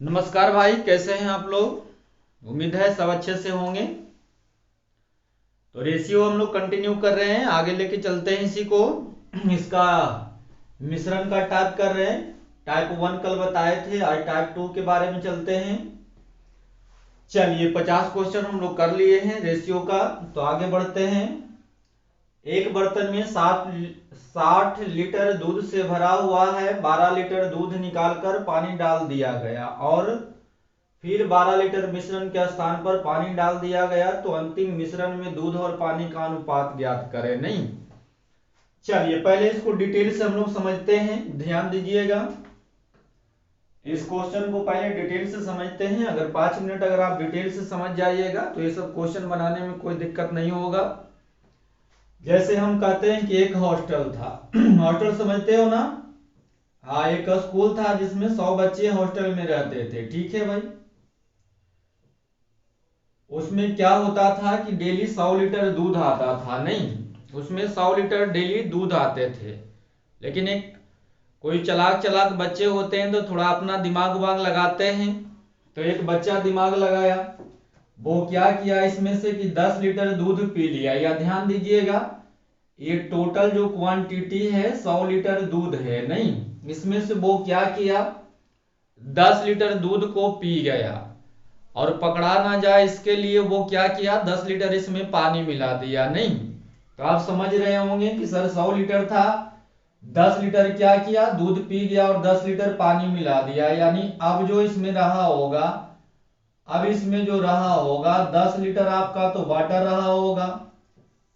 नमस्कार भाई, कैसे हैं आप लोग। उम्मीद है सब अच्छे से होंगे। तो रेशियो हम लोग कंटिन्यू कर रहे हैं, आगे लेके चलते हैं इसी को। इसका मिश्रण का टाइप कर रहे हैं। टाइप 1 कल बताए थे, आज टाइप 2 के बारे में चलते हैं। चलिए 50 क्वेश्चन हम लोग कर लिए हैं रेशियो का, तो आगे बढ़ते हैं। एक बर्तन में 60 लीटर दूध से भरा हुआ है। 12 लीटर दूध निकालकर पानी डाल दिया गया और फिर 12 लीटर मिश्रण के स्थान पर पानी डाल दिया गया, तो अंतिम मिश्रण में दूध और पानी का अनुपात ज्ञात करें। नहीं, चलिए पहले इसको डिटेल से हम लोग समझते हैं, ध्यान दीजिएगा। इस क्वेश्चन को पहले डिटेल से समझते हैं। अगर 5 मिनट अगर आप डिटेल से समझ जाइएगा तो ये सब क्वेश्चन बनाने में कोई दिक्कत नहीं होगा। जैसे हम कहते हैं कि एक हॉस्टल था। हॉस्टल समझते हो ना। हाँ, एक स्कूल था जिसमें 100 बच्चे हॉस्टल में रहते थे। ठीक है भाई। उसमें क्या होता था कि डेली 100 लीटर दूध आता था। नहीं, उसमें 100 लीटर डेली दूध आते थे। लेकिन एक कोई चलाक चलाक बच्चे होते हैं तो थोड़ा अपना दिमाग वाग लगाते हैं। तो एक बच्चा दिमाग लगाया, वो क्या किया, इसमें से कि 10 लीटर दूध पी लिया। या ध्यान दीजिएगा, ये टोटल जो क्वांटिटी है 100 लीटर दूध है। नहीं, इसमें से वो क्या किया, 10 लीटर दूध को पी गया और पकड़ा ना जाए इसके लिए वो क्या किया, 10 लीटर इसमें पानी मिला दिया। नहीं, तो आप समझ रहे होंगे कि सर 100 लीटर था, 10 लीटर क्या किया, दूध पी गया और 10 लीटर पानी मिला दिया। यानी अब जो इसमें रहा होगा, अब इसमें जो रहा होगा 10 लीटर आपका तो वाटर रहा होगा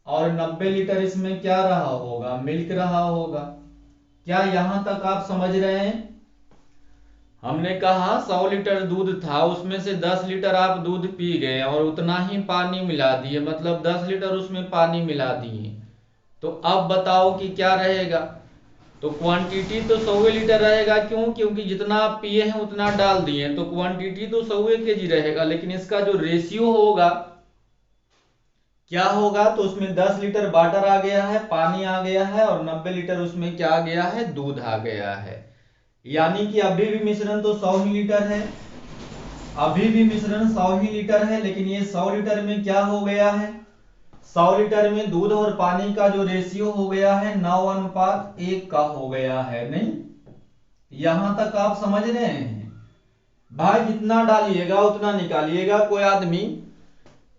और 90 लीटर इसमें क्या रहा होगा, मिल्क रहा होगा। क्या यहां तक आप समझ रहे हैं। हमने कहा 100 लीटर दूध था, उसमें से 10 लीटर आप दूध पी गए और उतना ही पानी मिला दिए, मतलब 10 लीटर उसमें पानी मिला दिए। तो अब बताओ कि क्या रहेगा। तो क्वांटिटी तो 100 लीटर रहेगा। क्यों? क्योंकि जितना आप पिए हैं उतना डाल दिए, तो क्वांटिटी तो 100 केजी रहेगा। लेकिन इसका जो रेशियो होगा क्या होगा, तो उसमें 10 लीटर वाटर आ गया है, पानी आ गया है और 90 लीटर उसमें क्या आ गया है, दूध आ गया है। यानी कि अभी भी मिश्रण तो 100 ही लीटर है, अभी भी मिश्रण 100 ही लीटर है। लेकिन ये 100 लीटर में क्या हो गया है, 100 लीटर में दूध और पानी का जो रेशियो हो गया है 9:1 का हो गया है। नहीं, यहां तक आप समझ रहे हैं। भाई जितना डालिएगा उतना निकालिएगा। कोई आदमी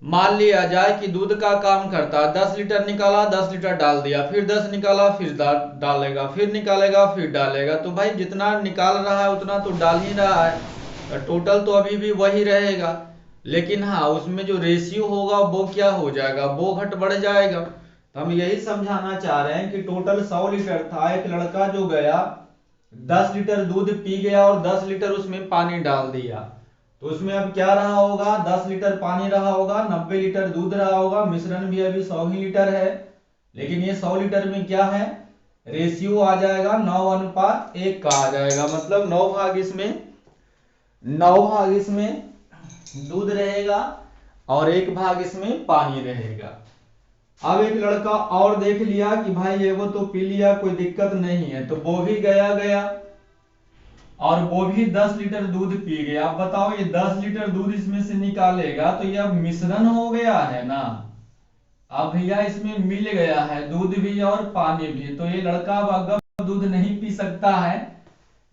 मान लिया जाए कि दूध का काम करता है, 10 लीटर निकाला, 10 लीटर डाल दिया, फिर 10 निकाला, फिर डालेगा, फिर निकालेगा, फिर डालेगा, तो भाई जितना निकाल रहा है उतना तो डाल ही रहा है, टोटल तो अभी भी वही रहेगा। लेकिन हाँ, उसमें जो रेशियो होगा वो क्या हो जाएगा, वो घट बढ़ जाएगा। तो हम यही समझाना चाह रहे हैं कि टोटल 100 लीटर था, एक लड़का जो गया 10 लीटर दूध पी गया और 10 लीटर उसमें पानी डाल दिया, तो उसमें अब क्या रहा होगा, 10 लीटर पानी रहा होगा, 90 लीटर दूध रहा होगा। मिश्रण भी अभी 100 ही लीटर है, लेकिन ये 100 लीटर में क्या है, रेशियो आ जाएगा 9:1 का आ जाएगा। मतलब 9 भाग इसमें दूध रहेगा और 1 भाग इसमें पानी रहेगा। अब एक लड़का और देख लिया कि भाई ये वो तो पी लिया, कोई दिक्कत नहीं है, तो वो भी गया गया और वो भी 10 लीटर दूध पी गया। अब बताओ, ये 10 लीटर दूध इसमें से निकालेगा तो ये अब मिश्रण हो गया है ना। अब भैया इसमें मिल गया है दूध भी और पानी भी, तो ये लड़का अब अगर दूध नहीं पी सकता है।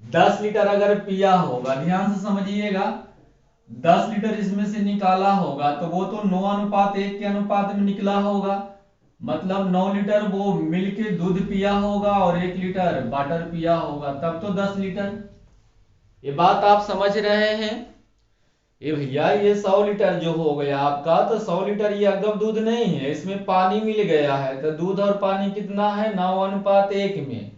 10 लीटर अगर पिया होगा, ध्यान से समझिएगा, 10 लीटर इसमें से निकाला होगा तो वो तो 9:1 के अनुपात में निकला होगा। मतलब 9 लीटर वो मिलके दूध पिया होगा और 1 लीटर वाटर पिया होगा, तब तो 10 लीटर। ये बात आप समझ रहे हैं। ये भैया ये 100 लीटर जो हो गया आपका, तो 100 लीटर ये अगब दूध नहीं है, इसमें पानी मिल गया है, तो दूध और पानी कितना है, 9:1 में।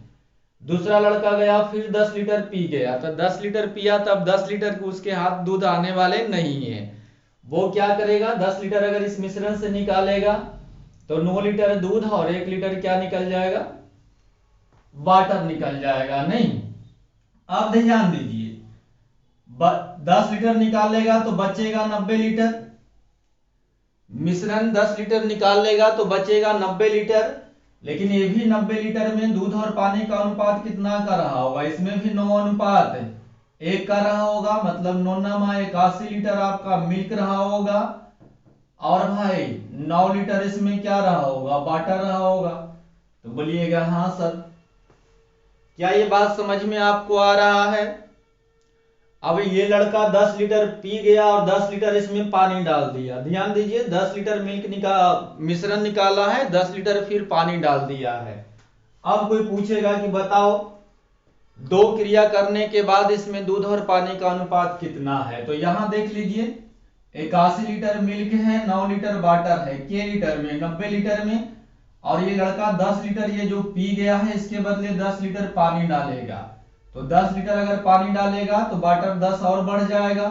दूसरा लड़का गया फिर 10 लीटर पी गया, तो 10 लीटर पिया, तब 10 लीटर के उसके हाथ दूध आने वाले नहीं है। वो क्या करेगा, 10 लीटर अगर इस मिश्रण से निकालेगा तो 9 लीटर दूध और 1 लीटर क्या निकल जाएगा, वाटर निकल जाएगा। नहीं, अब ध्यान दीजिए, 10 लीटर निकालेगा तो बचेगा 90 लीटर। मिश्रण 10 लीटर निकाल लेगा तो बचेगा 90 लीटर। लेकिन ये भी 90 लीटर में दूध और पानी का अनुपात कितना का रहा होगा, इसमें भी 9 अनुपात है। 1 का रहा होगा, मतलब 81 लीटर आपका मिल्क रहा होगा। और भाई 9 लीटर इसमें क्या रहा होगा, वाटर रहा होगा। तो बोलिएगा हाँ सर। क्या ये बात समझ में आपको आ रहा है? अब ये लड़का 10 लीटर पी गया और 10 लीटर इसमें पानी डाल दिया। ध्यान दीजिए, 10 लीटर मिश्रण निकाला है, 10 लीटर फिर पानी डाल दिया है। अब कोई पूछेगा कि बताओ दो क्रिया करने के बाद इसमें दूध और पानी का अनुपात कितना है। तो यहां देख लीजिए, 81 लीटर मिल्क है, 9 लीटर वाटर है, के लीटर में, 90 लीटर में। और ये लड़का 10 लीटर ये जो पी गया है, इसके बदले 10 लीटर पानी डालेगा। तो 10 लीटर अगर पानी डालेगा तो वाटर 10 और बढ़ जाएगा।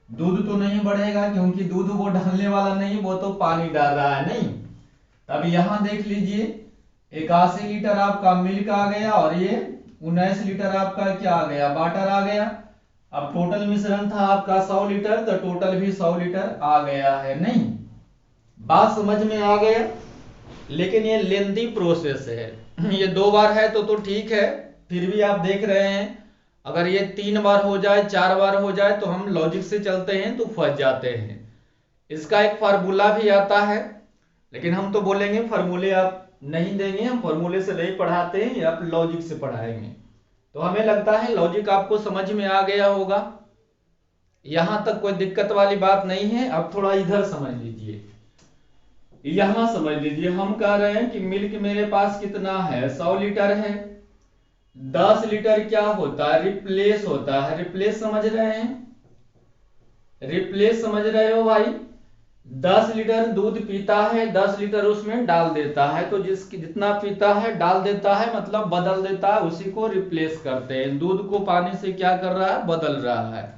दूध तो नहीं बढ़ेगा, क्योंकि दूध वो डालने वाला नहीं, वो तो पानी डाल रहा है नहीं। तब यहां देख लीजिए, 81 लीटर आपका मिल्क आ गया और ये 19 लीटर आपका क्या आ गया, वाटर आ गया। अब टोटल मिश्रण था आपका 100 लीटर, तो टोटल भी 100 लीटर आ गया है। नहीं, बात समझ में आ गया? लेकिन ये लेंथी प्रोसेस है। ये 2 बार है तो ठीक है, फिर भी आप देख रहे हैं। अगर ये 3 बार हो जाए, 4 बार हो जाए, तो हम लॉजिक से चलते हैं तो फंस जाते हैं। इसका एक फार्मूला भी आता है, लेकिन हम तो बोलेंगे फार्मूले आप नहीं देंगे, हम फार्मूले से नहीं पढ़ाते हैं, आप लॉजिक से पढ़ाएंगे। तो हमें लगता है लॉजिक आपको समझ में आ गया होगा। यहां तक कोई दिक्कत वाली बात नहीं है। अब थोड़ा इधर समझ लीजिए, यहां समझ लीजिए, हम कह रहे हैं कि मिल्क मेरे पास कितना है, 100 लीटर है। 10 लीटर क्या होता है, रिप्लेस होता है। रिप्लेस समझ रहे हैं? रिप्लेस समझ रहे हो भाई? 10 लीटर दूध पीता है, 10 लीटर उसमें डाल देता है। तो जितना पीता है डाल देता है, मतलब बदल देता है, उसी को रिप्लेस करते हैं। दूध को पानी से क्या कर रहा है, बदल रहा है।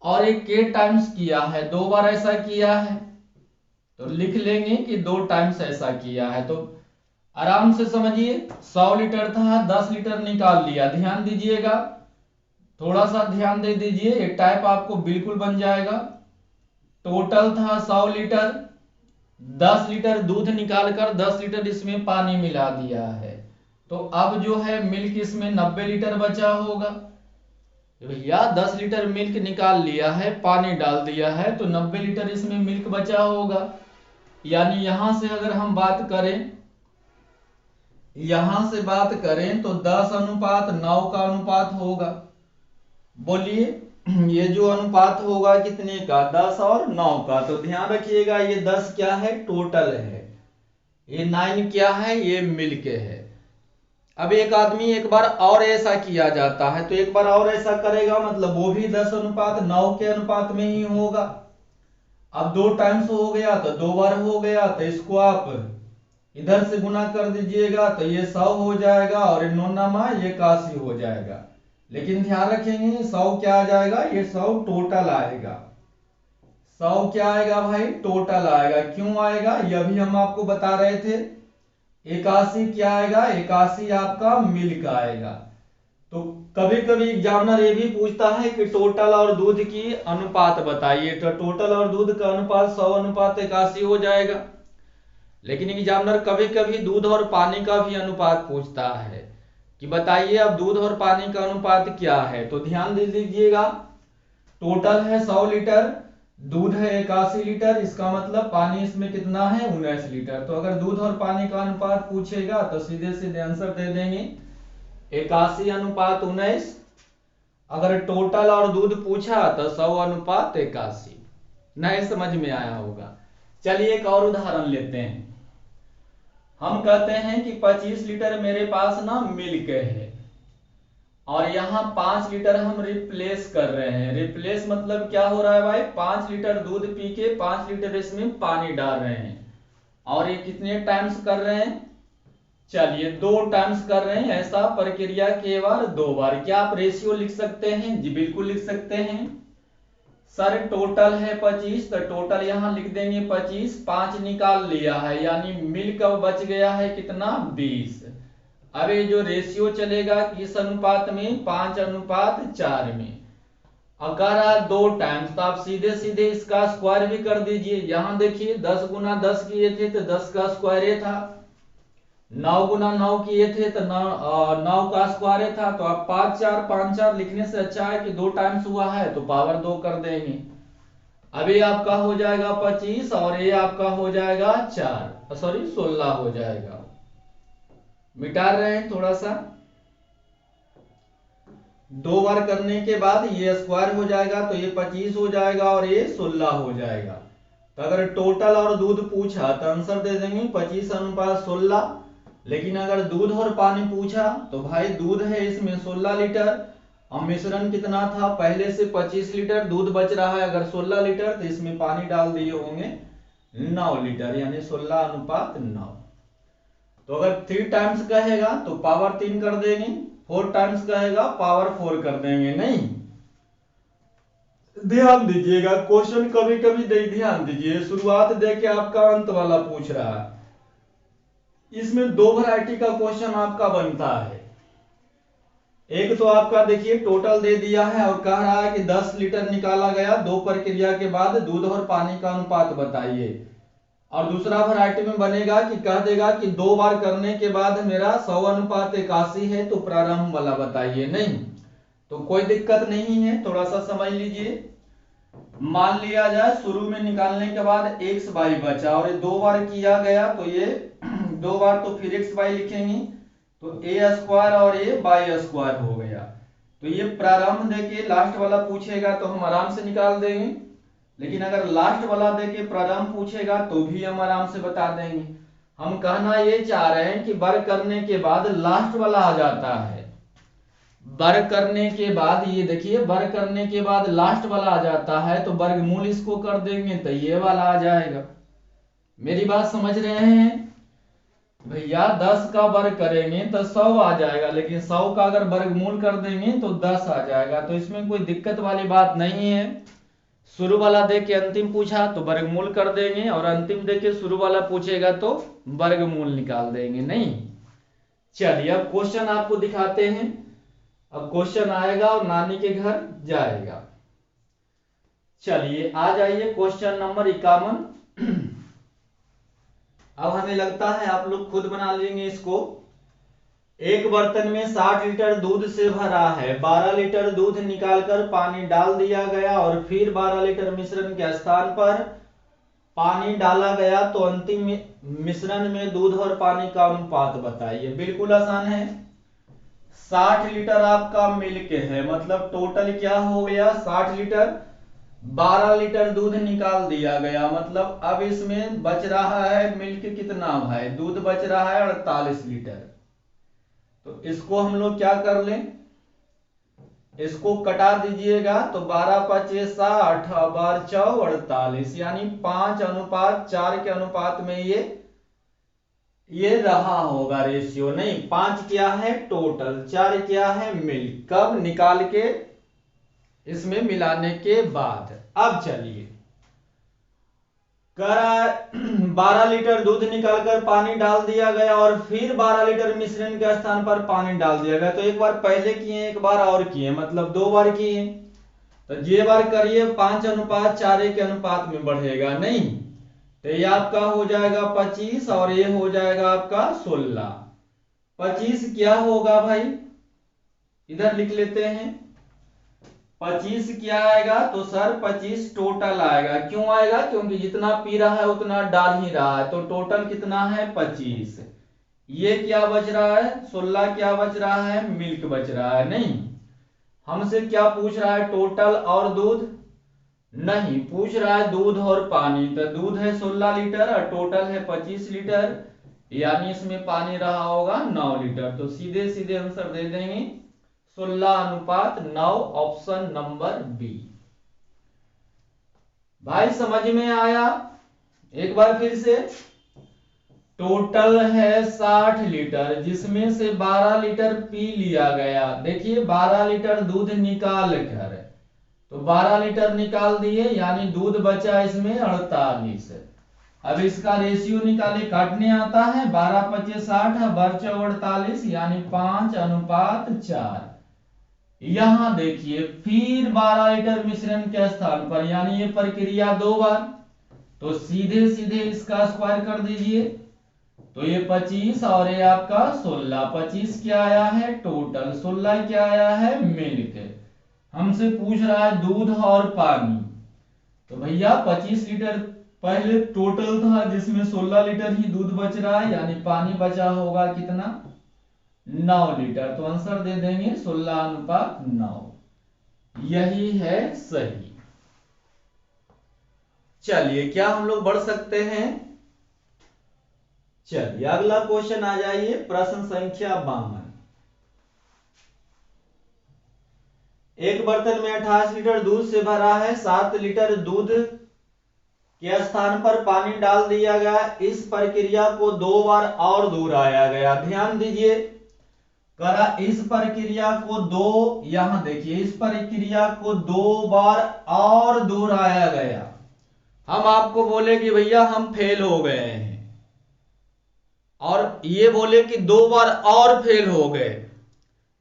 और एक के टाइम्स किया है, 2 बार ऐसा किया है, तो लिख लेंगे कि 2 टाइम्स ऐसा किया है। तो आराम से समझिए, 100 लीटर था, 10 लीटर निकाल लिया। ध्यान दीजिएगा, थोड़ा सा ध्यान दे दीजिए, एक टाइप आपको बिल्कुल बन जाएगा। टोटल था 100 लीटर, 10 लीटर दूध निकालकर 10 लीटर इसमें पानी मिला दिया है। तो अब जो है मिल्क इसमें 90 लीटर बचा होगा। भैया 10 लीटर मिल्क निकाल लिया है, पानी डाल दिया है, तो 90 लीटर इसमें मिल्क बचा होगा। यानी यहां से अगर हम बात करें, यहां से बात करें तो 10:9 का अनुपात होगा। बोलिए, ये जो अनुपात होगा कितने का, 10 और 9 का। तो ध्यान रखिएगा, ये 10 क्या है, टोटल है। ये 9 क्या है, ये मिल्क है। अब एक आदमी एक बार और ऐसा किया जाता है, तो एक बार और ऐसा करेगा, मतलब वो भी 10:9 के अनुपात में ही होगा। अब 2 टाइम्स हो गया तो 2 बार हो गया, तो इसको आप इधर से गुना कर दीजिएगा, तो ये 100 हो जाएगा और 9 ये 81 हो जाएगा। लेकिन ध्यान रखेंगे, 100 क्या आ जाएगा, ये 100 टोटल आएगा। 100 क्या आएगा भाई, टोटल आएगा। क्यों आएगा, यह भी हम आपको बता रहे थे। 81 क्या आएगा, 81 आपका मिल्क आएगा। तो कभी कभी एग्जामिनर ये भी पूछता है कि टोटल और दूध की अनुपात बताइए, तो टोटल और दूध का अनुपात 100:81 हो जाएगा। लेकिन एग्जामिनर कभी कभी दूध और पानी का भी अनुपात पूछता है कि बताइए अब दूध और पानी का अनुपात क्या है। तो ध्यान दे दीजिएगा, टोटल है 100 लीटर, दूध है 81 लीटर, इसका मतलब पानी इसमें कितना है, 19 लीटर। तो अगर दूध और पानी का अनुपात पूछेगा तो सीधे सीधे आंसर दे देंगे 81:19। अगर टोटल और दूध पूछा तो 100:81। नहीं समझ में आया होगा। चलिए एक और उदाहरण लेते हैं। हम कहते हैं कि 25 लीटर मेरे पास ना मिल्क है और यहाँ 5 लीटर हम रिप्लेस कर रहे हैं। रिप्लेस मतलब क्या हो रहा है भाई, 5 लीटर दूध पी के 5 लीटर इसमें पानी डाल रहे हैं। और ये कितने टाइम्स कर रहे हैं, चलिए 2 टाइम्स कर रहे हैं। ऐसा प्रक्रिया केवल 2 बार। क्या आप रेशियो लिख सकते हैं, जी बिल्कुल लिख सकते हैं। सर टोटल है 25, तो टोटल यहां लिख देंगे 25, 5 निकाल लिया है, यानी मिल्क अब बच गया है कितना, 20। अब ये जो रेशियो चलेगा किस अनुपात में, 5:4 में। अगर 2 टाइम्स तो आप सीधे सीधे इसका स्क्वायर भी कर दीजिए। यहां देखिए 10 × 10 किए थे तो 10 का स्क्वायर था। 9 गुना 9 किए थे तो 9 का स्क्वायर था, तो आप 5 4 लिखने से अच्छा है कि 2 टाइम्स हुआ है तो पावर 2 कर देंगे। अब ये आपका हो जाएगा 25 और ये आपका हो जाएगा 16 हो जाएगा। मिटा रहे हैं थोड़ा सा, 2 बार करने के बाद ये स्क्वायर हो जाएगा तो ये 25 हो जाएगा और ये 16 हो जाएगा। तो अगर टोटल और दूध पूछा तो आंसर दे देंगे 25:16। लेकिन अगर दूध और पानी पूछा तो भाई दूध है इसमें 16 लीटर और मिश्रण कितना था पहले से 25 लीटर, दूध बच रहा है अगर 16 लीटर तो इसमें पानी डाल दिए होंगे 9 लीटर, यानी 16:9। तो अगर 3 टाइम्स कहेगा तो पावर 3 कर देंगे, 4 टाइम्स कहेगा पावर 4 कर देंगे। नहीं, ध्यान दीजिएगा क्वेश्चन कभी कभी ध्यान दीजिए, शुरुआत देके आपका अंत वाला पूछ रहा है, इसमें 2 वैरायटी का क्वेश्चन आपका बनता है। एक तो आपका देखिए टोटल दे दिया है और कह रहा है कि 10 लीटर निकाला गया 2 प्रक्रिया के बाद, दूध और पानी का अनुपात बताइए। और दूसरा वैरायटी में बनेगा कि कह देगा कि 2 बार करने के बाद मेरा 100:81 है तो प्रारंभ वाला बताइए। नहीं, तो कोई दिक्कत नहीं है, थोड़ा सा समझ लीजिए। मान लिया जाए शुरू में निकालने के बाद x बाई बचा और ये 2 बार किया गया तो ये 2 बार तो फिर x बाई लिखेंगे तो a स्क्वायर और ये बाई स्क्वायर हो गया। तो ये प्रारंभ देके लास्ट वाला पूछेगा तो हम आराम से निकाल देंगे, लेकिन अगर लास्ट वाला देके प्रारंभ पूछेगा तो भी हम आराम से बता देंगे। हम कहना ये चाह रहे हैं कि वर्ग करने के बाद लास्ट वाला आ जाता है, वर्ग करने के बाद ये देखिए वर्ग करने के बाद लास्ट वाला आ जाता है तो वर्गमूल इसको कर देंगे तो ये वाला आ जाएगा। मेरी बात समझ रहे हैं भैया? 10 का वर्ग करेंगे तो 100 आ जाएगा, लेकिन 100 का अगर वर्गमूल कर देंगे तो 10 आ जाएगा, तो इसमें कोई दिक्कत वाली बात नहीं है। शुरू वाला दे के अंतिम पूछा तो वर्गमूल कर देंगे और अंतिम दे के शुरू वाला पूछेगा तो वर्गमूल निकाल देंगे। नहीं, चलिए अब क्वेश्चन आपको दिखाते हैं। अब क्वेश्चन आएगा और नानी के घर जाएगा। चलिए आ जाइए क्वेश्चन नंबर 51। अब हमें लगता है आप लोग खुद बना लेंगे इसको। एक बर्तन में 60 लीटर दूध से भरा है, 12 लीटर दूध निकालकर पानी डाल दिया गया और फिर 12 लीटर मिश्रण के स्थान पर पानी डाला गया तो अंतिम मिश्रण में दूध और पानी का अनुपात बताइए। बिल्कुल आसान है। 60 लीटर आपका मिल्क है, मतलब टोटल क्या हो गया 60 लीटर, 12 लीटर दूध निकाल दिया गया, मतलब अब इसमें बच रहा है मिल्क कितना भाई, दूध बच रहा है 48 लीटर। तो इसको हम लोग क्या कर लें, इसको कटा दीजिएगा तो 12 5 60 बार 4 48, यानी 5:4 के अनुपात में ये रहा होगा रेशियो। नहीं, 5 क्या है टोटल, 4 क्या है मिल्क, कब निकाल के इसमें मिलाने के बाद। अब चलिए 12 लीटर दूध निकालकर पानी डाल दिया गया और फिर 12 लीटर मिश्रण के स्थान पर पानी डाल दिया गया, तो एक बार पहले किए एक बार और किए, मतलब 2 बार किए। तो ये बार करिए 5:4 के अनुपात में बढ़ेगा। नहीं, तो ये आपका हो जाएगा 25 और ये हो जाएगा आपका 16। 25 क्या होगा भाई, इधर लिख लेते हैं। 25 क्या आएगा तो सर 25 टोटल आएगा। क्यों आएगा, क्योंकि जितना पी रहा है उतना डाल ही रहा है, तो टोटल कितना है 25। ये क्या बच रहा है 16, क्या बच रहा है मिल्क बच रहा है। नहीं, हमसे क्या पूछ रहा है टोटल और दूध, नहीं पूछ रहा है दूध और पानी। तो दूध है 16 लीटर और टोटल है 25 लीटर, यानी इसमें पानी रहा होगा 9 लीटर। तो सीधे सीधे आंसर दे देंगे 16:9, ऑप्शन नंबर बी। भाई समझ में आया? एक बार फिर से, टोटल है 60 लीटर जिसमें से 12 लीटर पी लिया गया। देखिए 12 लीटर दूध निकाल कर, तो 12 लीटर निकाल दिए यानी दूध बचा इसमें 48। अब इसका रेशियो निकाले, काटने आता है, 12 5 60 बचा 48, यानी 5:4। यहां देखिए फिर 12 लीटर मिश्रण के स्थान पर, यानी ये प्रक्रिया 2 बार, तो सीधे सीधे इसका स्क्वायर कर दीजिए, तो ये 25 और ये आपका 16, 25 क्या आया है टोटल, 16 क्या आया है मिल्क। हमसे पूछ रहा है दूध और पानी, तो भैया 25 लीटर पहले टोटल था जिसमें 16 लीटर ही दूध बच रहा है, यानी पानी बचा होगा कितना 9 लीटर। तो आंसर दे देंगे 16:9, यही है सही। चलिए क्या हम लोग बढ़ सकते हैं। चलिए अगला क्वेश्चन आ जाइए, प्रश्न संख्या 52। एक बर्तन में 28 लीटर दूध से भरा है, 7 लीटर दूध के स्थान पर पानी डाल दिया गया। इस प्रक्रिया को 2 बार और दोहराया गया। ध्यान दीजिए, करा इस प्रक्रिया को यहां देखिए, इस प्रक्रिया को 2 बार और दोहराया गया। हम आपको बोले कि भैया हम फेल हो गए हैं, और ये बोले कि 2 बार और फेल हो गए,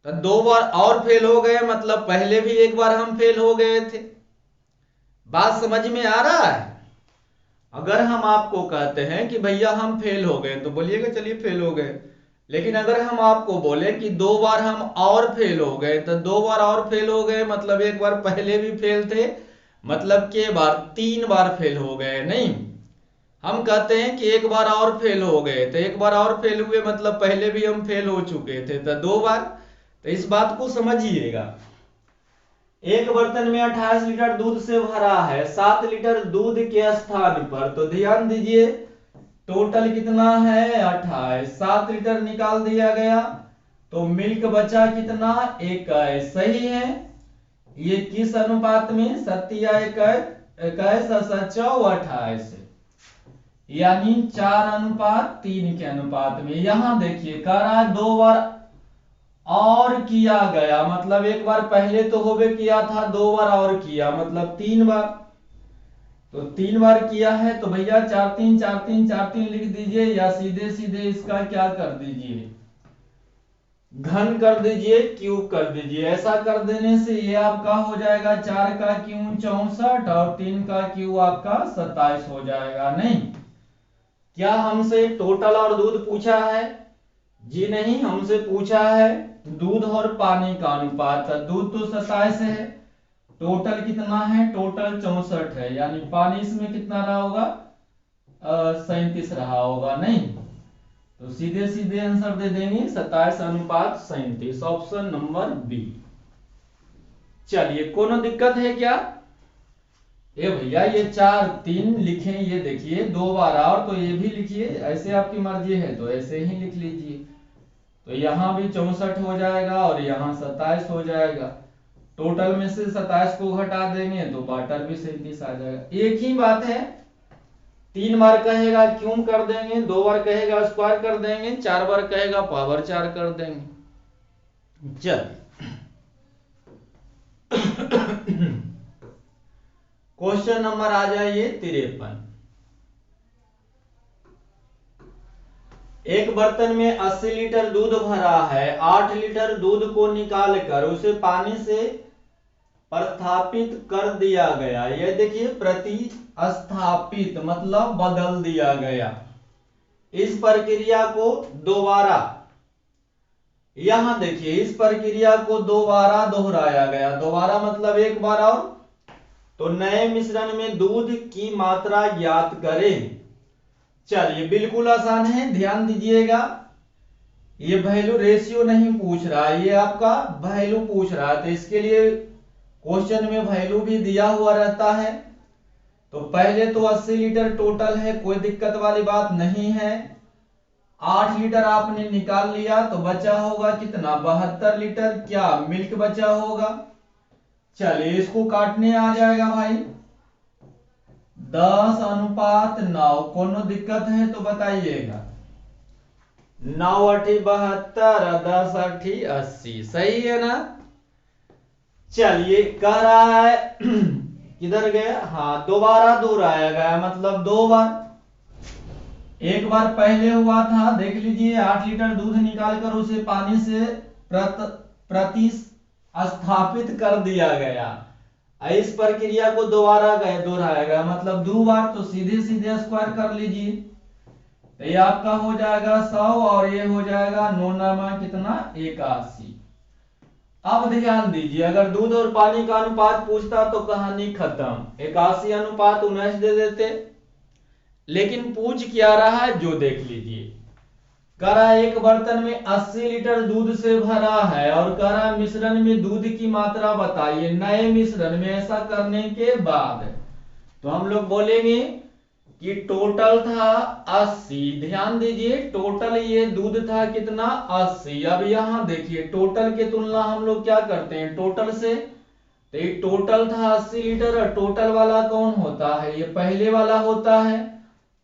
तो 2 बार और फेल हो गए मतलब पहले भी एक बार हम फेल हो गए थे। बात समझ में आ रहा है। अगर हम आपको कहते हैं कि भैया हम फेल हो गए तो बोलिएगा चलिए फेल हो गए, लेकिन अगर हम आपको बोले कि 2 बार हम और फेल हो गए, तो 2 बार और फेल हो गए मतलब एक बार पहले भी फेल थे, मतलब के बार 3 बार फेल हो गए। नहीं, हम कहते हैं कि एक बार और फेल हो गए, तो एक बार और फेल हुए मतलब पहले भी हम फेल हो चुके थे, तो 2 बार। तो इस बात को समझिएगा। एक बर्तन में 28 लीटर दूध से भरा है, 7 लीटर दूध के स्थान पर, तो ध्यान दीजिए टोटल कितना है 28, 7 लीटर निकाल दिया गया, तो मिल्क बचा कितना 21। सही है। ये किस अनुपात में 27:21:28, यानी 4:3 के अनुपात में। यहां देखिए कह रहा है 2 बार और किया गया, मतलब एक बार पहले तो होबे किया था, 2 बार और किया मतलब 3 बार। तो 3 बार किया है, तो भैया 4 3 4 3 4 3 लिख दीजिए, या सीधे सीधे इसका क्या कर दीजिए घन कर दीजिए, क्यूब कर दीजिए। ऐसा कर देने से ये आपका हो जाएगा 4 का क्यूब 64 और 3 का क्यूब आपका 27 हो जाएगा। नहीं, क्या हमसे टोटल और दूध पूछा है? जी नहीं, हमसे पूछा है दूध और पानी का अनुपात। दूध तो 27 है, टोटल कितना है टोटल 64 है, यानी पानी इसमें कितना रहा होगा 37 रहा होगा। नहीं, तो सीधे सीधे आंसर दे देंगे 27:37, ऑप्शन नंबर बी। चलिए कोनो दिक्कत है क्या? ये भैया ये 4 3 लिखे, ये देखिए 2 बार और, तो ये भी लिखिए, ऐसे आपकी मर्जी है तो ऐसे ही लिख लीजिए। तो यहां भी 64 हो जाएगा और यहां 27 हो जाएगा। टोटल में से 27 को घटा देंगे तो बाटर भी 37 आ जाएगा। एक ही बात है, 3 बार कहेगा क्यूब कर देंगे, 2 बार कहेगा स्क्वायर कर देंगे, 4 बार कहेगा पावर 4 कर देंगे। चल क्वेश्चन नंबर आ जाइए 53। एक बर्तन में 80 लीटर दूध भरा है, 8 लीटर दूध को निकालकर उसे पानी से प्रतिस्थापित कर दिया गया। ये देखिए प्रतिस्थापित मतलब बदल दिया गया। इस प्रक्रिया को दोबारा, यहां देखिए इस प्रक्रिया को दोबारा दोहराया गया। दोबारा मतलब एक बार और। तो नए मिश्रण में दूध की मात्रा ज्ञात करें। चलिए बिल्कुल आसान है, ध्यान दीजिएगा। ये वैल्यू रेशियो नहीं पूछ रहा है, ये आपका वैल्यू पूछ रहा है, तो इसके लिए क्वेश्चन में वैल्यू भी दिया हुआ रहता है। तो पहले तो 80 लीटर टोटल है, कोई दिक्कत वाली बात नहीं है। 8 लीटर आपने निकाल लिया तो बचा होगा कितना 72 लीटर क्या मिल्क बचा होगा। चलिए इसको काटने आ जाएगा भाई 10:9। कोनो दिक्कत है तो बताइएगा। 9 8 72, 10 8 80, सही है ना। चलिए कह रहा है किधर गया, हाँ दोबारा दोहराया गया मतलब 2 बार। एक बार पहले हुआ था, देख लीजिए 8 लीटर दूध निकालकर उसे पानी से प्रतिस्थापित कर दिया गया। इस प्रक्रिया को दोबारा दोहराया गया मतलब 2 बार, तो सीधे सीधे स्क्वायर कर लीजिए। तो ये आपका हो जाएगा 100 और ये हो जाएगा 9 कितना 81। अब ध्यान दीजिए, अगर दूध और पानी का अनुपात पूछता तो कहानी खत्म, 81 अनुपात 19 दे देते। लेकिन पूछ क्या रहा है जो देख लीजिए। कह रहा एक बर्तन में 80 लीटर दूध से भरा है और कह रहा मिश्रण में दूध की मात्रा बताइए नए मिश्रण में ऐसा करने के बाद। तो हम लोग बोलेंगे कि टोटल था 80। ध्यान दीजिए टोटल ये दूध था कितना 80। अब यहां देखिए टोटल की तुलना हम लोग क्या करते हैं टोटल से। तो ये टोटल था 80 लीटर और टोटल वाला कौन होता है, ये पहले वाला होता है।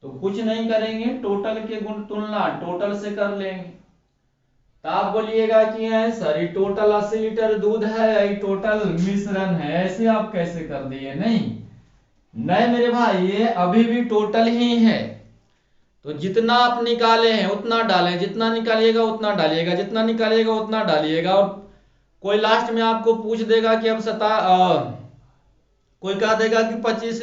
तो कुछ नहीं करेंगे, टोटल के गुण तुलना टोटल से कर लेंगे। तो आप बोलिएगा कि सर ये टोटल 80 लीटर दूध है, ये टोटल मिश्रण है, ऐसे आप कैसे कर दिए। नहीं मेरे भाई, ये अभी भी टोटल ही है। तो जितना आप निकाले हैं उतना डालें, जितना निकालिएगा उतना डालिएगा, जितना निकालिएगा उतना डालिएगा। और कोई लास्ट में आपको पूछ देगा कि अब कोई कह देगा कि 25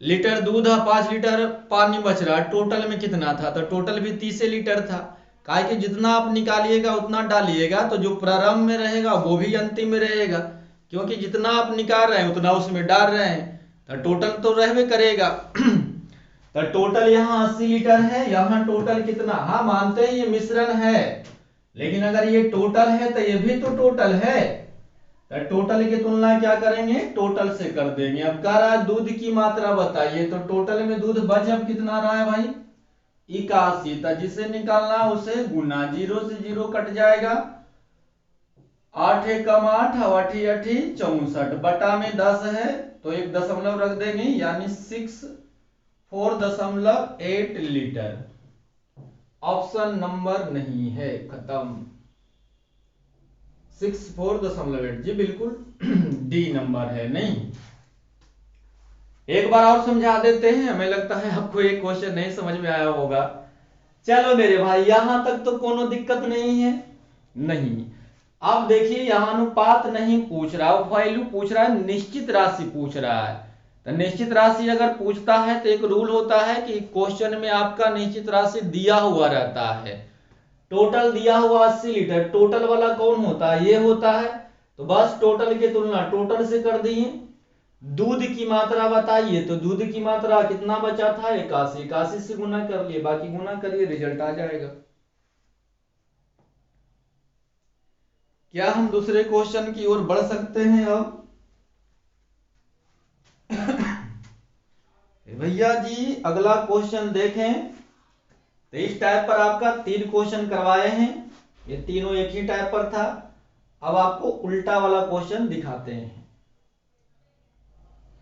लीटर दूध है 5 लीटर पानी बच रहा है, टोटल में कितना था। तो टोटल भी 30 लीटर था। काहे कि जितना आप निकालिएगा उतना डालिएगा, तो जो प्रारंभ में रहेगा वो भी अंतिम में रहेगा, क्योंकि जितना आप निकाल रहे हैं उतना उसमें डाल रहे हैं। तो टोटल तो रहबे करेगा। तो टोटल यहाँ 80 लीटर है, यहाँ टोटल कितना, हाँ मानते हैं ये मिश्रण है, लेकिन अगर ये टोटल है तो ये भी तो टोटल है। तो टोटल की तुलना क्या करेंगे टोटल से कर देंगे। अब कह रहा है दूध की मात्रा बताइए, तो टोटल में दूध बच अब कितना रहा है भाई 81। तो जिसे निकालना उसे गुना, 0 से 0 कट जाएगा, 8 कम 8 8 64 बटा में 10 है तो एक दशमलव रख देंगे, यानी 64.8 लीटर। ऑप्शन नंबर नहीं है, खत्म। 64.8 जी बिल्कुल डी नंबर है। नहीं, एक बार और समझा देते हैं, हमें लगता है आपको एक क्वेश्चन नहीं समझ में आया होगा। चलो मेरे भाई यहां तक तो कोनो दिक्कत नहीं है। नहीं, अब देखिए यहां अनुपात नहीं पूछ रहा, वैल्यू पूछ रहा है, निश्चित राशि पूछ रहा है। तो निश्चित राशि अगर पूछता है तो एक रूल होता है कि क्वेश्चन में आपका निश्चित राशि दिया हुआ रहता है। टोटल दिया हुआ 80 लीटर, टोटल वाला कौन होता है, ये होता है। तो बस टोटल की तुलना टोटल से कर दिए। दूध की मात्रा बताइए, तो दूध की मात्रा कितना बचा था 81, 81 से गुना कर लिए, बाकी गुना करिए रिजल्ट आ जाएगा। क्या हम दूसरे क्वेश्चन की ओर बढ़ सकते हैं अब। भैया जी अगला क्वेश्चन देखें। तो इस टाइप पर आपका 3 क्वेश्चन करवाए हैं, ये तीनों एक ही टाइप पर था। अब आपको उल्टा वाला क्वेश्चन दिखाते हैं।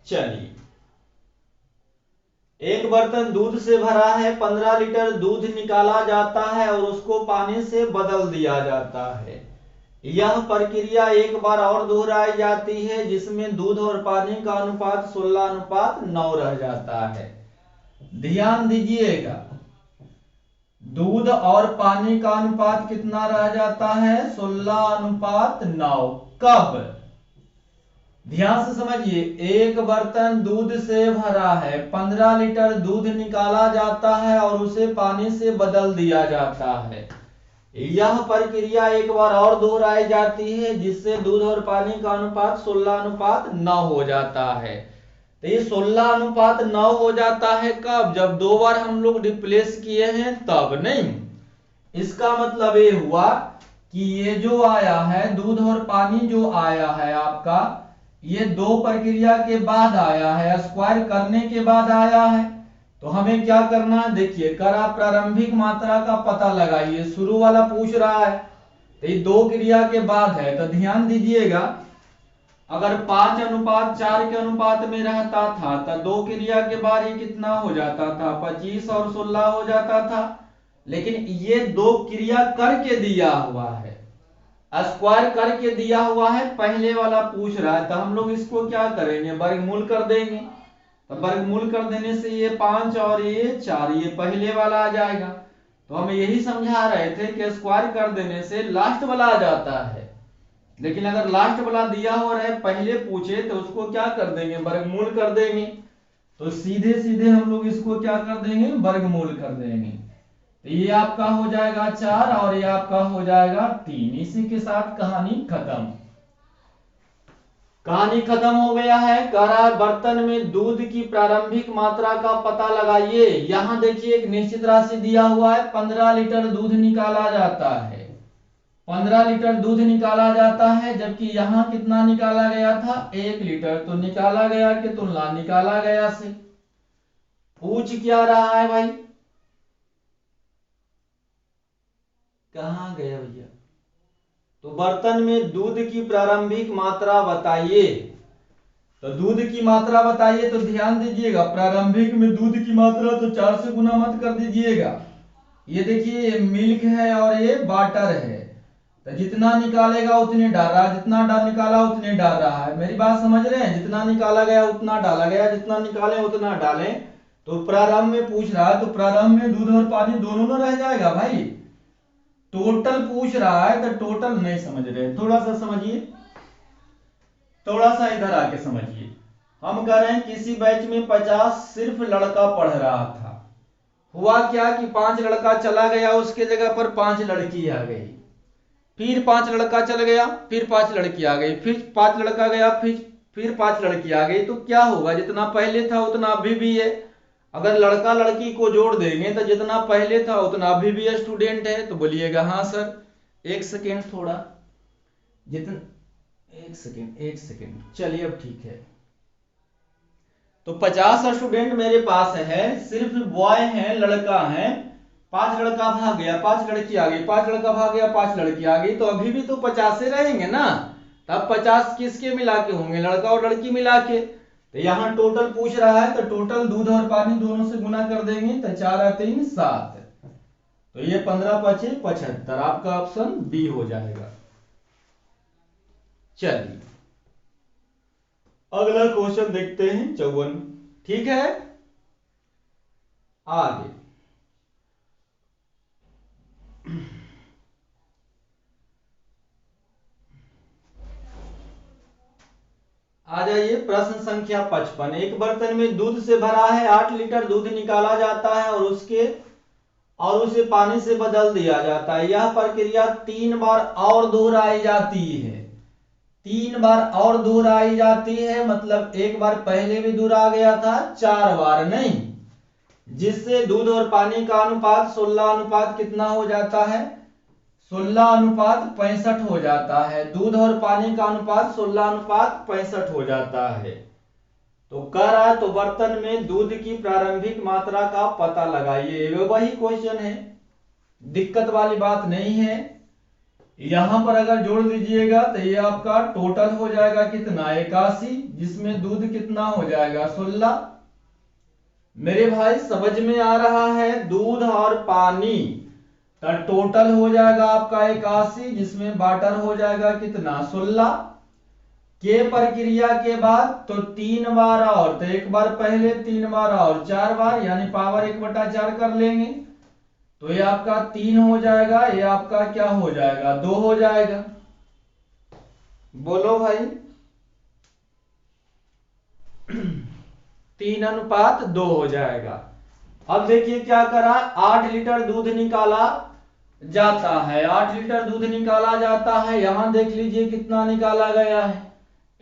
चलिए, एक बर्तन दूध से भरा है, 15 लीटर दूध निकाला जाता है और उसको पानी से बदल दिया जाता है। यह प्रक्रिया एक बार और दोहराई जाती है, जिसमें दूध और पानी का अनुपात 16:9 रह जाता है। ध्यान दीजिएगा, दूध और पानी का अनुपात कितना रह जाता है 16:9। कब, ध्यान से समझिए, एक बर्तन दूध से भरा है, 15 लीटर दूध निकाला जाता है और उसे पानी से बदल दिया जाता है। यह प्रक्रिया एक बार और दोहराई जाती है, जिससे दूध और पानी का अनुपात 16:9 हो जाता है। तो ये 16:9 हो जाता है कब, जब 2 बार हम लोग रिप्लेस किए हैं तब। नहीं, इसका मतलब ये हुआ कि ये जो आया है दूध और पानी जो आया है आपका, ये 2 प्रक्रिया के बाद आया है, स्क्वायर करने के बाद आया है। तो हमें क्या करना है, देखिए करा प्रारंभिक मात्रा का पता लगाइए, शुरू वाला पूछ रहा है। तो ये 2 क्रिया के बाद है, तो ध्यान दीजिएगा, अगर 5:4 के अनुपात में रहता था तो 2 क्रिया के बाद ये कितना हो जाता था 25 और 16 हो जाता था। लेकिन ये 2 क्रिया करके दिया हुआ है, स्क्वायर करके दिया हुआ है, पहले वाला पूछ रहा है। तो हम लोग इसको क्या करेंगे, वर्गमूल कर देंगे। तो वर्गमूल कर देने से ये 5 और ये 4, ये पहले वाला आ जाएगा। तो हम यही समझा रहे थे कि स्क्वायर कर देने से लास्ट वाला आ जाता है। लेकिन अगर लास्ट वाला दिया हुआ है पहले पूछे तो उसको क्या कर देंगे, वर्गमूल कर देंगे। तो सीधे सीधे हम लोग इसको क्या कर देंगे, वर्गमूल कर देंगे। तो ये आपका हो जाएगा 4 और ये आपका हो जाएगा 3। इसी के साथ कहानी खत्म। कहानी खत्म हो गया है। कह रहा है बर्तन में दूध की प्रारंभिक मात्रा का पता लगाइए। यहां देखिए एक निश्चित राशि दिया हुआ है, 15 लीटर दूध निकाला जाता है। 15 लीटर दूध निकाला जाता है, जबकि यहां कितना निकाला गया था, 1 लीटर। तो निकाला गया की तुलना निकाला गया से। पूछ क्या रहा है भाई, कहां गया भैया, तो बर्तन में दूध की प्रारंभिक मात्रा बताइए। तो दूध की मात्रा बताइए, तो ध्यान दीजिएगा प्रारंभिक में दूध की मात्रा तो 4 से गुना मत कर दीजिएगा। ये देखिए ये मिल्क है और ये वाटर है, तो जितना निकालेगा उतने डाल रहा है, जितना निकाला उतने डाल रहा है। मेरी बात समझ रहे हैं, जितना निकाला गया उतना डाला गया, जितना निकाले उतना डालें। तो प्रारंभ में पूछ रहा है, तो प्रारंभ में दूध और पानी दोनों ना रह जाएगा भाई। टोटल पूछ रहा है, तो टोटल नहीं समझ रहे, थोड़ा सा समझिए, थोड़ा सा इधर आके समझिए। हम कह रहे हैं किसी बैच में 50 सिर्फ लड़का पढ़ रहा था। हुआ क्या कि 5 लड़का चला गया, उसके जगह पर 5 लड़की आ गई। फिर 5 लड़का चल गया, फिर 5 लड़की आ गई, फिर 5 लड़का गया, फिर 5 लड़की आ गई। तो क्या होगा, जितना पहले था उतना अभी भी है। अगर लड़का लड़की को जोड़ देंगे तो जितना पहले था उतना अभी भी स्टूडेंट है। तो बोलिएगा हाँ सर। एक सेकेंड, थोड़ा जितना, एक सेकेंड, चलिए अब ठीक है। तो 50 स्टूडेंट मेरे पास है, सिर्फ बॉय है, लड़का है। 5 लड़का भाग गया, 5 लड़की आ गई, 5 लड़का भाग गया, 5 लड़की आ गई। तो अभी भी तो 50 से रहेंगे ना। तब 50 किसके मिला के होंगे, लड़का और लड़की मिला के। तो यहाँ टोटल पूछ रहा है, तो टोटल दूध और पानी दोनों से गुना कर देंगे, तो 4 और 3 7। तो ये 15 5 75, आपका ऑप्शन बी हो जाएगा। चलिए अगला क्वेश्चन देखते हैं, 54। ठीक है, आगे आ जाइए। प्रश्न संख्या 55। एक बर्तन में दूध से भरा है, 8 लीटर दूध निकाला जाता है और उसे पानी से बदल दिया जाता है। यह प्रक्रिया 3 बार और दोहराई जाती है। 3 बार और दोहराई जाती है, मतलब एक बार पहले भी दोहरा गया था, 4 बार नहीं, जिससे दूध और पानी का अनुपात 16 अनुपात कितना हो जाता है, 16 अनुपात 65 हो जाता है। दूध और पानी का अनुपात 16 अनुपात 65 हो जाता है। तो कह रहा है तो बर्तन में दूध की प्रारंभिक मात्रा का पता लगाइए। वही क्वेश्चन है, दिक्कत वाली बात नहीं है। यहां पर अगर जोड़ दीजिएगा तो ये आपका टोटल हो जाएगा कितना, 81, जिसमें दूध कितना हो जाएगा, 16। मेरे भाई समझ में आ रहा है, दूध और पानी का टोटल हो जाएगा आपका 81, जिसमें वाटर हो जाएगा कितना, 16 के प्रक्रिया के बाद। तो 3 बार और, तो एक बार पहले, 3 बार और 4 बार, यानी पावर 1/4 कर लेंगे। तो ये आपका 3 हो जाएगा, ये आपका क्या हो जाएगा, 2 हो जाएगा। बोलो भाई 3 अनुपात 2 हो जाएगा। अब देखिए क्या करा, 8 लीटर दूध निकाला जाता है, 8 लीटर दूध निकाला जाता है। यहां देख लीजिए कितना निकाला गया है,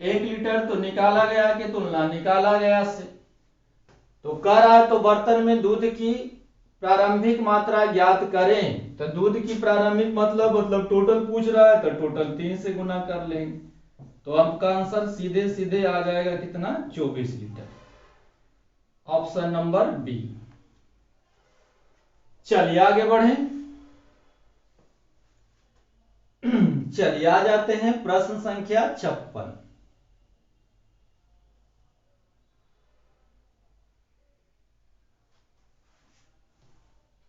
1 लीटर। तो निकाला गया की तुलना निकाला गया से। तो कह रहा है तो बर्तन में दूध की प्रारंभिक मात्रा ज्ञात करें। तो दूध की प्रारंभिक मतलब टोटल पूछ रहा है, तो टोटल 3 से गुना कर लेंगे। तो आपका आंसर सीधे सीधे आ जाएगा कितना, 24 लीटर, ऑप्शन नंबर बी। चलिए आगे बढ़े। चलिए आ जाते हैं प्रश्न संख्या 56।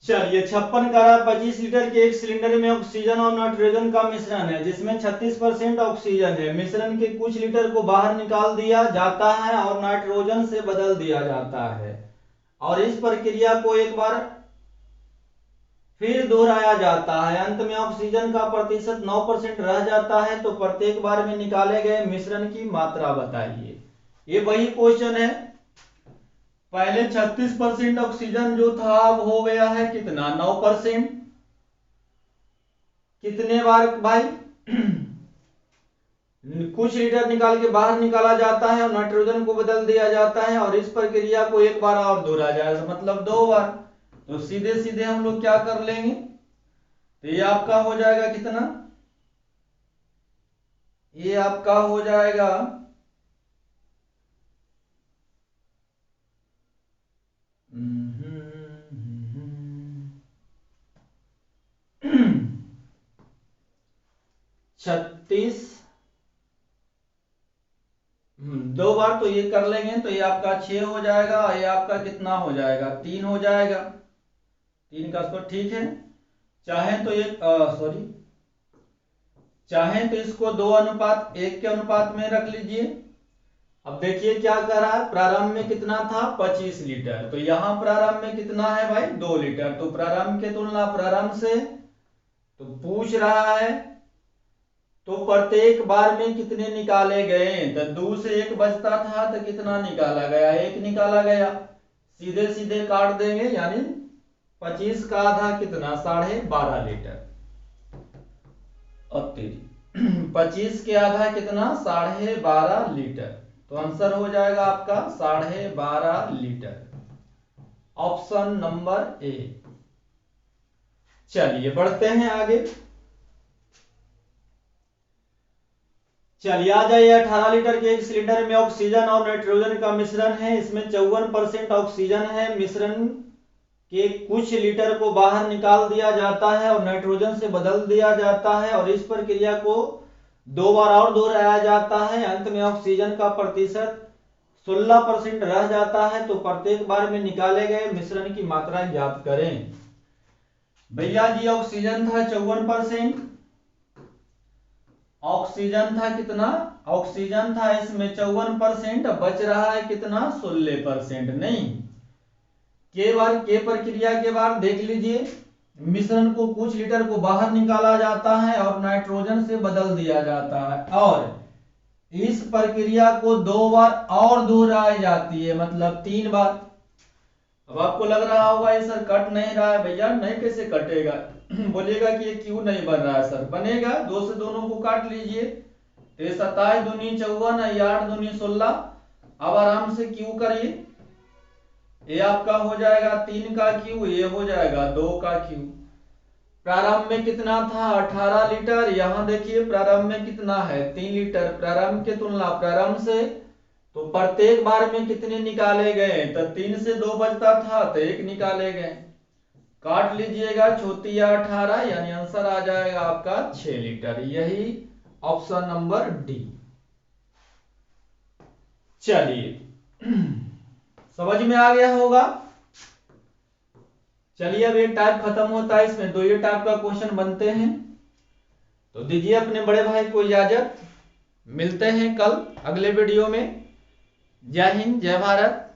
चलिए 56 का 25 लीटर के एक सिलेंडर में ऑक्सीजन और नाइट्रोजन का मिश्रण है, जिसमें 36% ऑक्सीजन है। मिश्रण के कुछ लीटर को बाहर निकाल दिया जाता है और नाइट्रोजन से बदल दिया जाता है, और इस प्रक्रिया को एक बार फिर दोहराया जाता है। अंत में ऑक्सीजन का प्रतिशत 9% रह जाता है। तो प्रत्येक बार में निकाले गए मिश्रण की मात्रा बताइए। ये वही क्वेश्चन है, पहले 36% ऑक्सीजन जो था अब हो गया है कितना 9%। कितने बार भाई कुछ लीटर निकाल के बाहर निकाला जाता है और नाइट्रोजन को बदल दिया जाता है और इस प्रक्रिया को एक बार और दोहराया जाएगा, मतलब 2 बार। तो सीधे सीधे हम लोग क्या कर लेंगे, तो ये आपका हो जाएगा कितना, ये आपका हो जाएगा 36, 2 बार तो ये कर लेंगे तो ये आपका 6 हो जाएगा, ये आपका कितना हो जाएगा 3 हो जाएगा, 3 का स्क्वायर, ठीक है। चाहे तो ये सॉरी चाहे तो इसको 2:1 के अनुपात में रख लीजिए। अब देखिए क्या कर रहा है, प्रारंभ में कितना था 25 लीटर, तो यहां प्रारंभ में कितना है भाई 2 लीटर, तो प्रारंभ के तुलना प्रारंभ से, तो पूछ रहा है तो प्रत्येक बार में कितने निकाले गए, तो 2 से 1 बचता था तो कितना निकाला गया, 1 निकाला गया, सीधे सीधे काट देंगे, यानी 25 का आधा कितना 12.5 लीटर, और 25 के आधा कितना 12.5 लीटर, तो आंसर हो जाएगा आपका 12.5 लीटर, ऑप्शन नंबर ए। चलिए बढ़ते हैं आगे। चलिए आ जाइए, 18 लीटर के एक सिलेंडर में ऑक्सीजन और नाइट्रोजन का मिश्रण है, इसमें 54% ऑक्सीजन है, मिश्रण के कुछ लीटर को बाहर निकाल दिया जाता है और नाइट्रोजन से बदल दिया जाता है और इस प्रक्रिया को 2 बार और दोहराया जाता है, अंत में ऑक्सीजन का प्रतिशत 16% रह जाता है, तो प्रत्येक बार में निकाले गए मिश्रण की मात्रा ज्ञात करें। भैया जी ऑक्सीजन था 54%, ऑक्सीजन था कितना, ऑक्सीजन था इसमें 54%, बच रहा है कितना 16%, नहीं के प्रक्रिया के बाद देख लीजिए, मिश्रण को कुछ लीटर को बाहर निकाला जाता है और नाइट्रोजन से बदल दिया जाता है और इस प्रक्रिया को 2 बार और दोहराई जाती है, मतलब 3 बार। अब आपको लग रहा होगा ये सर कट नहीं रहा है, भैया नहीं कैसे कटेगा बोलिएगा कि ये क्यों नहीं बन रहा है सर, बनेगा, 2 से दोनों को काट लीजिए, तो 27 दूनी 54, 8 दूनी 16, अब आराम से क्यू करिए, ये आपका हो जाएगा 3 का क्यू, ये हो जाएगा 2 का क्यू। प्रारंभ में कितना था 18 लीटर, यहां देखिए प्रारंभ में कितना है 3 लीटर, प्रारंभ के तुलना प्रारंभ से, तो प्रत्येक बार में कितने निकाले गए, तो 3 से 2 बचता था तो 1 निकाले गए, काट लीजिएगा 18, यानी आंसर आ जाएगा आपका 6 लीटर, यही ऑप्शन नंबर डी। चलिए समझ में आ गया होगा। चलिए अब एक टाइप खत्म होता है, इसमें 2 टाइप का क्वेश्चन बनते हैं, तो दीजिए अपने बड़े भाई को इजाजत, मिलते हैं कल अगले वीडियो में। जय हिंद, जय भारत।